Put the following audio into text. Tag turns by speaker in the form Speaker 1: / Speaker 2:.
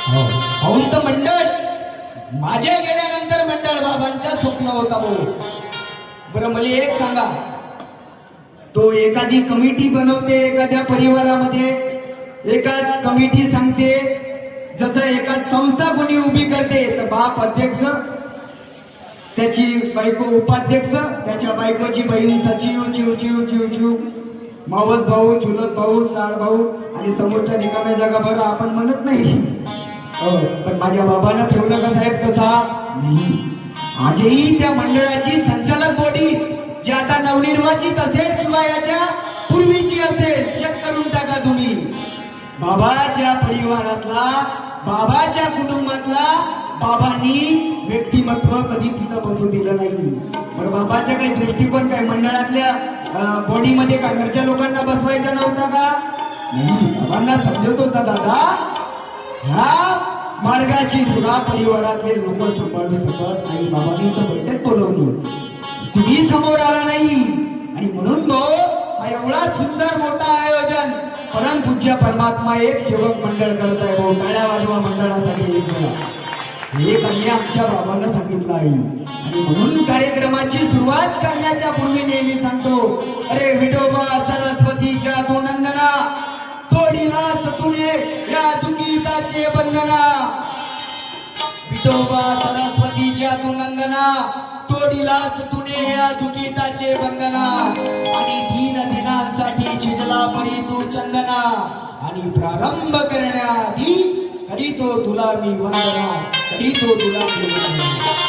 Speaker 1: हो तर मंडळ माझ्या गेल्यानंतर मंडळ बाबांच्या स्वप्न होता भाऊ. बरं मला एक सांगा, तो एखादी कमिटी बनवते एखाद्या परिवारामध्ये, एका कमिटी सांगते, जसं एका संस्था कोणी उभी करते तर बाप अध्यक्ष, त्याची बायको उपाध्यक्ष, त्याच्या बायकोची बहिणी सचिव, चिव चिव चिव चिव, मावस भाऊ, चुलत भाऊ, सार भाऊ, आणि समोरच्या निकाम्या जागा बरं आपण म्हणत नाही. पण माझ्या बाबांना ठेवलं का साहेब तसा नाही. आजही त्या मंडळाची संचालक बॉडी जी आता नवनिर्वाचित असेल किंवा याच्या पूर्वीची असेल, चेक करून टाका तुम्ही. बाबाच्या परिवारातला, बाबाच्या कुटुंबातला बाबांनी व्यक्तिमत्व कधी तिथं बसू दिलं नाही. बरं बाबाच्या काही दृष्टिकोन काय मंडळातल्या बॉडीमध्ये का घरच्या लोकांना बसवायचा नव्हता का? नाही. बाबांना समजत होता दादा ह्या मार्गाची तुला परिवारातले लोक सांभाळू शकत नाही. बाबांनी तर बैठक बोलवली, कुणी समोर आला नाही, आणि म्हणून तो एवढा सुंदर मोठा आयोजन परमपूज्य परमात्मा एक सेवक मंडळ करत आहे भाऊ. टाळ्या वाजवा मंडळासाठी एक वेळा. हे त्यांनी आमच्या बाबांना सांगितलं आहे. आणि म्हणून कार्यक्रमाची सुरुवात करण्याच्या पूर्वी नेहमी सांगतो, अरे विठोबा सरस्वतीच्या तो नंदना, तोडीला सतुने या दुखीताचे बंधना. विठोबा सरस्वतीच्या तू नंदना, तोडीला सतुने या दुखीताचे बंधना. आणि दीन दिनांसाठी झिजला परी तू चंदना. आणि प्रारंभ करण्याआधी करीतो तुला मी वंदना, करीतो तुला मी वंदना.